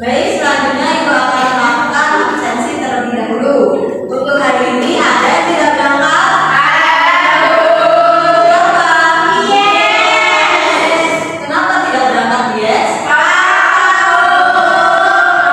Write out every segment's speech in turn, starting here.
Baik, selanjutnya Ibu akan melakukan absensi terlebih dahulu. Untuk hari ini ada yang tidak berangkat? Kenapa tidak berangkat, Yes?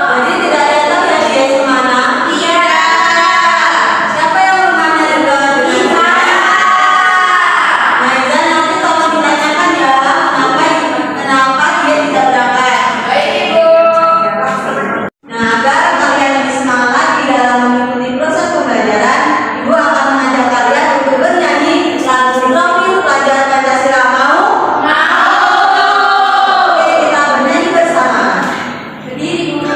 Jadi tidak datang ya, Yes, kemana? Siapa yang rumahnya dekat dengan saya? Nah, Izan nanti tolong ditanyakan ya, kenapa dia tidak berangkat. Nah, agar kalian lebih semangat di dalam mengikuti proses pembelajaran, Ibu akan mengajak kalian untuk bernyanyi lagu Romeo Pelajar Pancasila. Mau? Oke, kita bernyanyi bersama. Berdiri, Bu.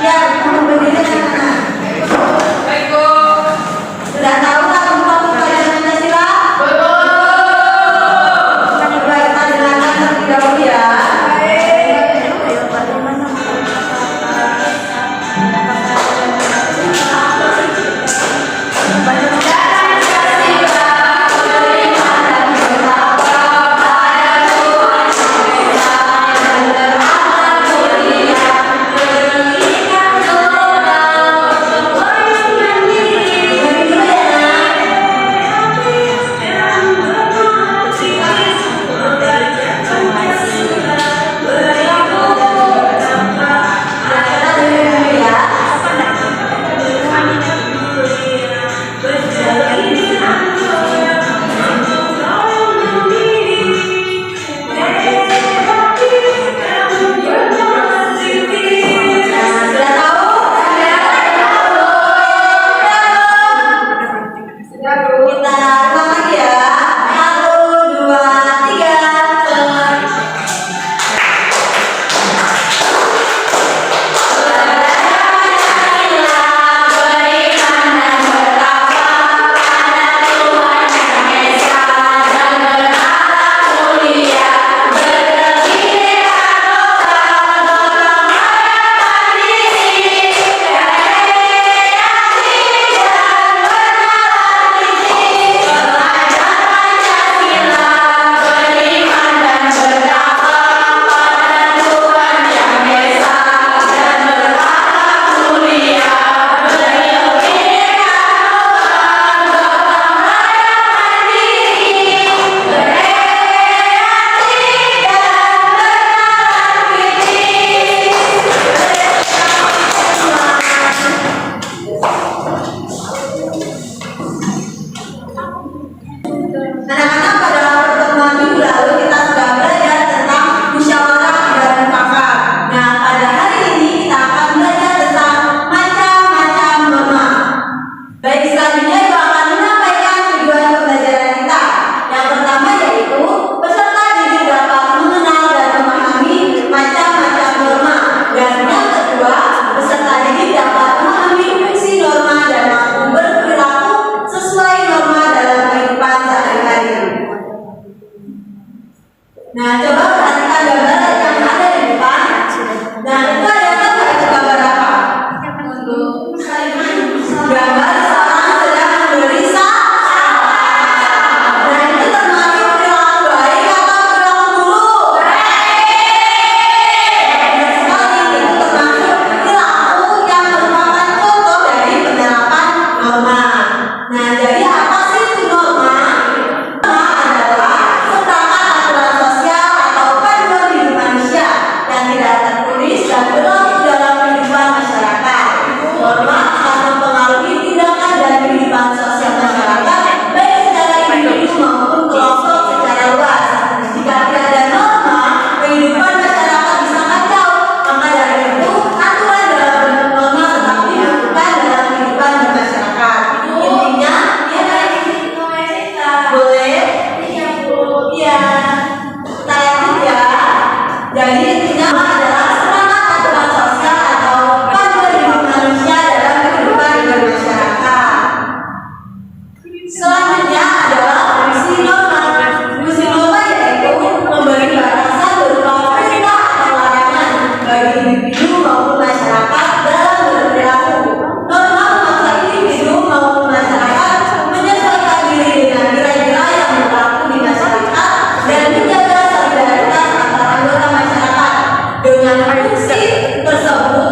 Ya, kamu berdiri anak-anak. Sudah tahu lagu Romeo Pelajar Pancasila? Coba kita dengarkan terlebih dahulu ya. Anak-anak, pada pertemuan minggu lalu kita sudah belajar tentang musyawarah dan mufakat. Nah, pada hari ini kita akan belajar tentang macam-macam norma. Baik, selanjutnya Ibu akan menyampaikan tujuan pembelajaran kita. Yang pertama yaitu peserta didik dapat mengenal dan memahami macam-macam norma. Dan yang kedua, peserta didik dapat memahami fungsi norma dan mampu berperilaku sesuai norma dalam kehidupan sehari-hari. Nah, coba perhatikan gambar yang ada di depan. Nah, itu ada gambar itu gambar apa? Gambar seorang sedang memberi salam. Nah, itu termasuk perilaku baik atau perilaku buruk? Benar sekali, itu termasuk perilaku yang merupakan contoh dari penerapan norma. Nah, jadi apa sih itu norma? Norma adalah seperangkat aturan sosial atau panduan hidup manusia yang tidak tertulis dan berlaku dalam kehidupan masyarakat. Norma akan mempengaruhi tindakan dan kehidupan sosial masyarakat baik secara individu maupun kelompok secara luas. Jika tidak ada norma, kehidupan masyarakat bisa kacau. Maka dari itu, aturan dalam bentuk norma tetap dilakukan dalam kehidupan bermasyarakat. Intinya, ya boleh? Iya. Kita lanjut ya. Jadi intinya adalah semangat aturan sosial atau panduan hidup manusia dalam kehidupan bermasyarakat. Selanjutnya adalah fungsi norma. Fungsi norma yaitu memberi batasan berupa perintah atau larangan bagi individu maupun masyarakat dalam berperilaku. Norma memaksa individu maupun masyarakat menyesuaikan diri dengan nilai-nilai yang berlaku di masyarakat dan menjaga solidaritas antar anggota masyarakat. Dengan fungsi tersebut,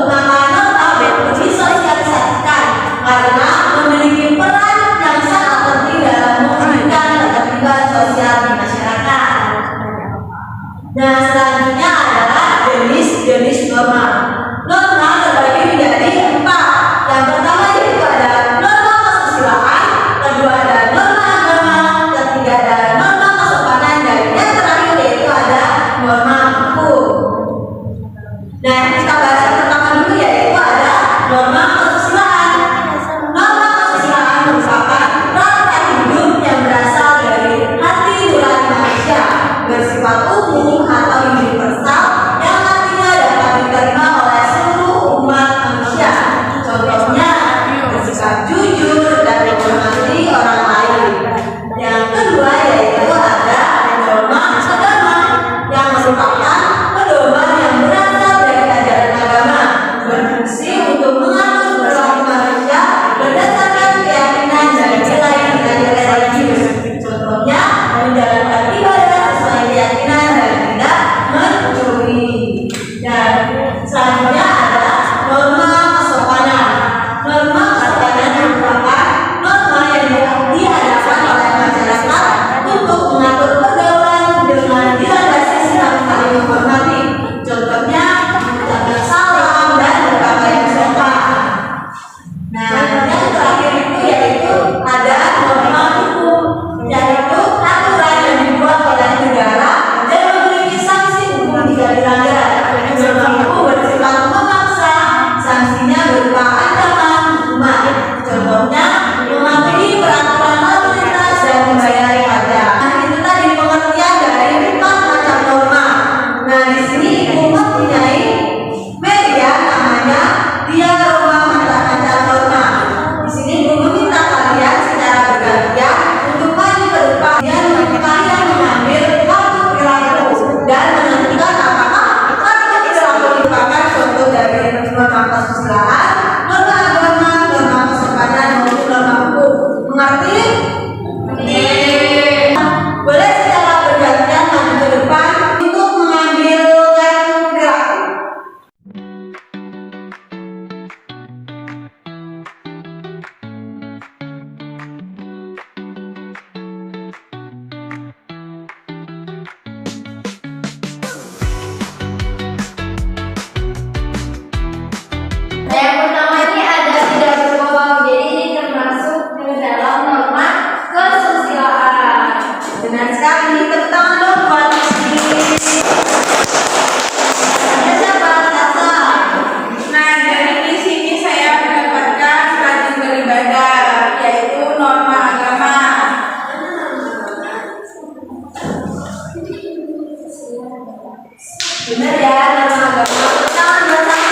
norma agama. Tangan bersama.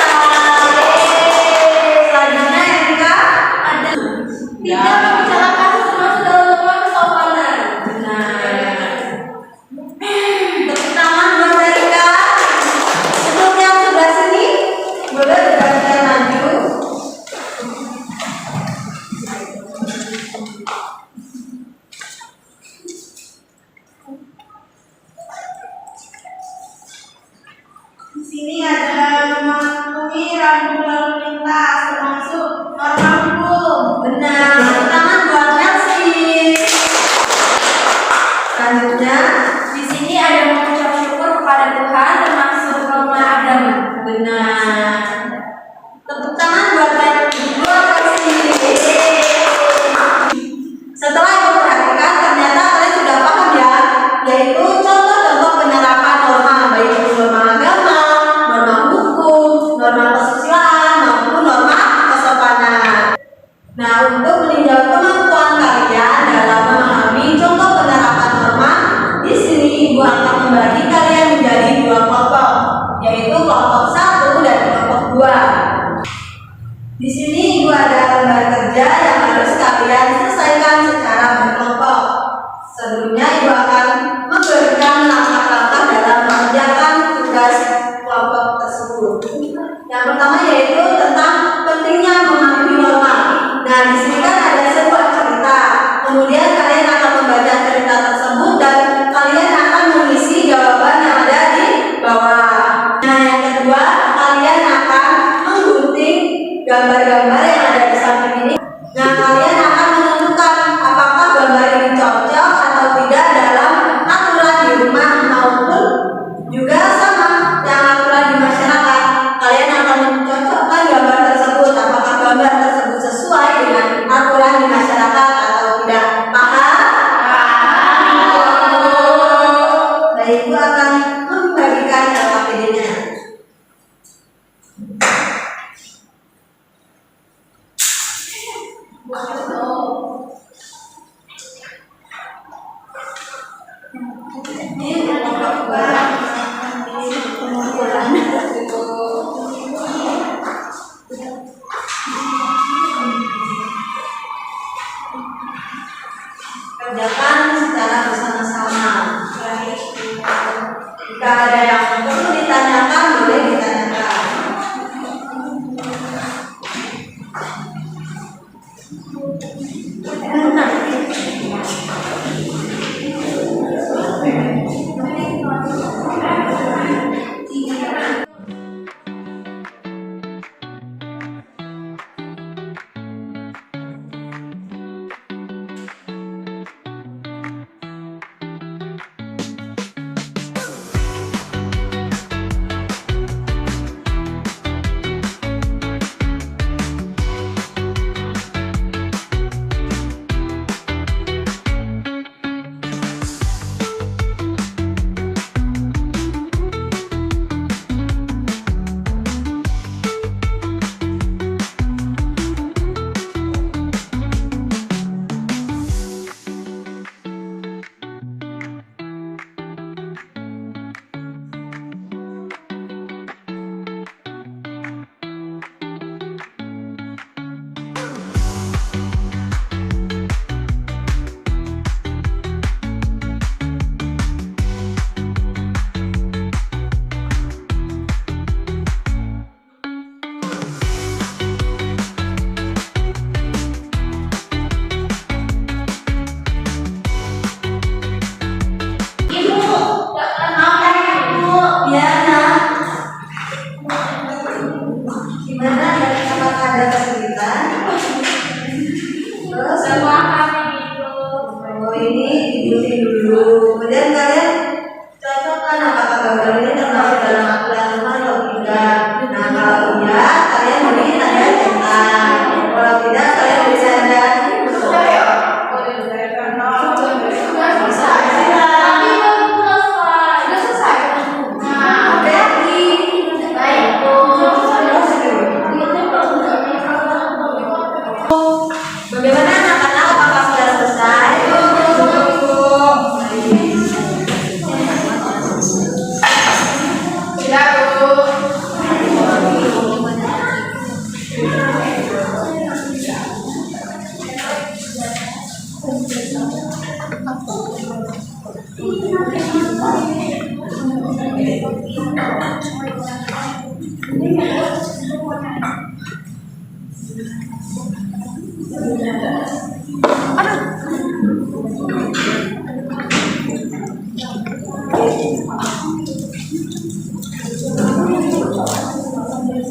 Selanjutnya yang ketiga ada tidak membicarakan termasuk dalam norma kesopanan. Benar. Tepuk tangan buat mereka. Untuk yang sebelah sini boleh bergantian maju. Di sini ada mematuhi rambu lalu lintas termasuk norma hukum. Benar. Tangan buat Mercy. Selanjutnya Di sini ada mengucap syukur kepada Tuhan termasuk norma agama. benar. Tepuk tangan buat Mercy. Setelah Ibu perhatikan, ternyata kalian sudah paham ya, yaitu contoh-contoh penerapan norma, baik itu norma agama, norma hukum, norma kesusilaan, maupun norma kesopanan. Nah, untuk meninjau kemampuan kalian dalam memahami contoh penerapan norma, di sini Ibu akan membagi kalian menjadi dua kelompok, yaitu kelompok 1 dan kelompok 2. Di sini Ibu ada lembar kerja yang harus kalian selesaikan secara berkelompok. Sebelumnya Ibu akan memberikan langkah-langkah dalam mengerjakan tugas kelompok tersebut. Yang pertama yaitu tentang pentingnya memahami norma. Nah, di sini kan ada sebuah cerita. Kemudian kalian akan membaca cerita tersebut dan kalian akan mengisi jawaban yang ada di bawah. Nah, yang kedua, kalian akan menggunting gambar-gambar yang ada di samping ini. Nah, kalian akan menentukan apakah gambar ini cocok atau tidak dalam aturan di rumah maupun juga sama yang aturan di masyarakat. Kalian akan mencocokkan gambar tersebut, apakah gambar tersebut sesuai dengan aturan di masyarakat atau tidak. Paham? Baik, Ibu akan membagikan LKPD-nya.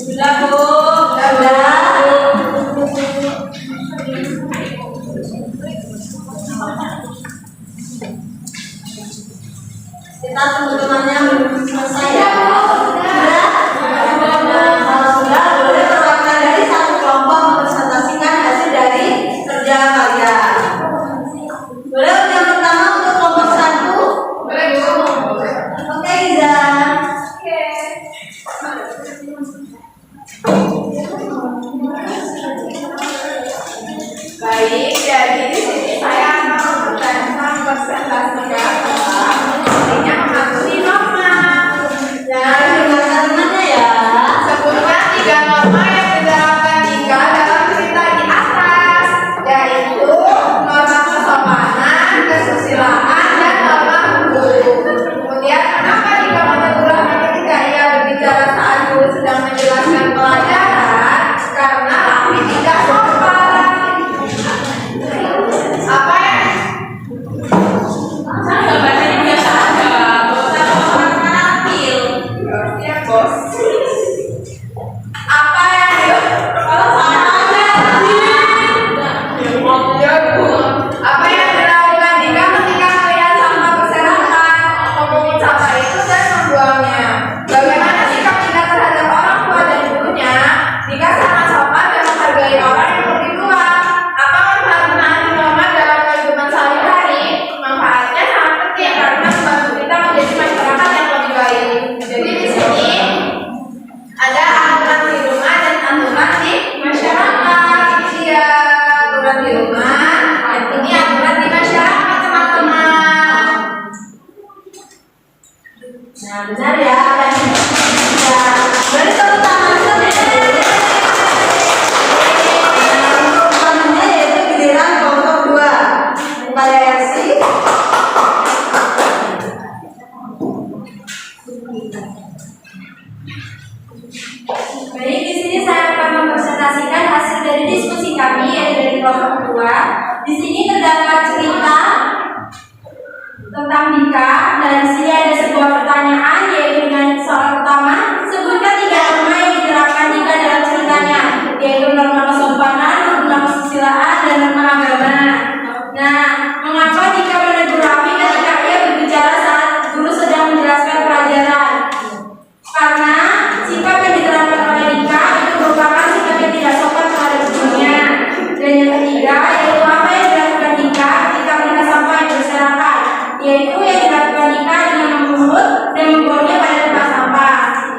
Sudah, Bu. Sudah. Kita teman-temannya belum selesai ya. Sudah. Nah, kalau sudah, boleh perwakilan dari satu kelompok mempresentasikan hasil dari kerja kalian. Boleh yang pertama untuk kelompok satu. Boleh, Bu. Oke, Iza. Baik, jadi di sini saya akan presentasikan pentingnya mematuhi norma. Nah, dengarkan temannya ya. Sebutkan 3 norma yang diterapkan Dika dalam cerita di atas, yaitu norma kesopanan, kesusilaan, dan norma hukum. Kemudian, kenapa Dika menegurkan ketika ia berbicara saat guru sedang menjelaskan pelajaran? Karena Lavi tidak sopan. Apa ya? Saya bacanya biasa aja, bosan orang tampil. Siap, bos. Apa yang kalau sama aja? Ya, Bu. Apa yang dilakukan Dika ketika melihat sampah berserakan, mempungut sampah itu dan membuangnya? Bagaimana sikap Dika terhadap orang tua dan gurunya? Dika sangat sopan dan menghargai orang yang lebih tua. Apa manfaat menaati norma dalam kehidupan sehari-hari? Manfaatnya sangat penting karena membantu kita menjadi masyarakat yang lebih baik. Jadi di sini ada aturan di rumah dan aturan di masyarakat. Ini dia aturan di rumah dan ini aturan di masyarakat, teman-teman. Nah, benar ya. Ya, boleh tepuk tangan dulu. Untuk temannya yaitu giliran kelompok 2. Upaya Yasi. Baik, di sini saya akan mempresentasikan hasil dari diskusi kami yaitu dari kelompok 2. Di sini terdapat cerita tentang Dika dan di sini ada sebuah pertanyaan yaitu dengan soal pertama, sebutkan 3 norma yang diterapkan Dika dalam ceritanya, yaitu norma kesopanan, norma kesusilaan, dan norma agama. Nah, mengapa Dika menegur Raffi ketika ia berbicara saat guru sedang menjelaskan pelajaran? Karena sikap yang diterapkan oleh Dika itu merupakan sikap yang tidak sopan terhadap gurunya. Dan yang ketiga, yaitu apa yang dilakukan Dika ketika melihat sampah yang berserakan, yaitu yang dilakukan Dika dengan memungut dan membuangnya pada tempat sampah.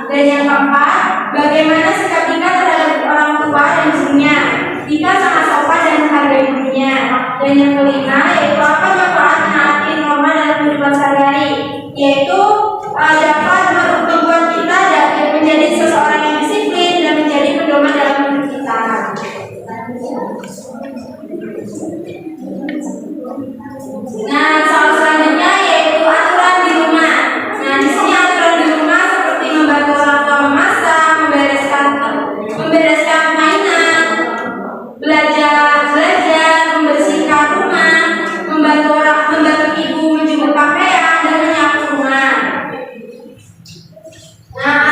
Dan yang keempat, bagaimana sikap Dika terhadap orang tua dan gurunya. Dika sangat sopan dan menghargai gurunya. Dan yang kelima, yaitu apa manfaat menaati norma dalam kehidupan sehari-hari, yaitu dapat membuat kita menjadi seseorang yang disiplin dan menjadi pedoman dalam hidup kita. Nah, soal selanjutnya yaitu aturan di rumah. Nah, di sini aturan di rumah seperti membantu orang tua memasak, membereskan mainan, belajar, membersihkan rumah, membantu ibu menjemur pakaian dan menyapu rumah. Nah,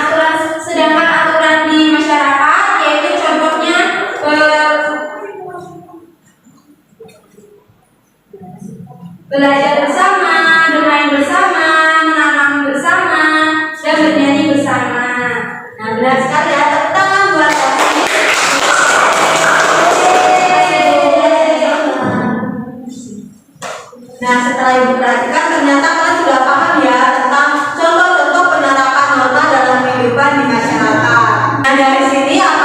sedangkan aturan di masyarakat yaitu contohnya belajar bersama, bermain bersama, menanam bersama, dan bernyanyi bersama. Nah, benar sekali ya. Tepuk tangan buat Yasi. Nah, setelah Ibu perhatikan ternyata kalian sudah paham ya tentang contoh-contoh penerapan norma dalam kehidupan di masyarakat. Nah, dari sini apa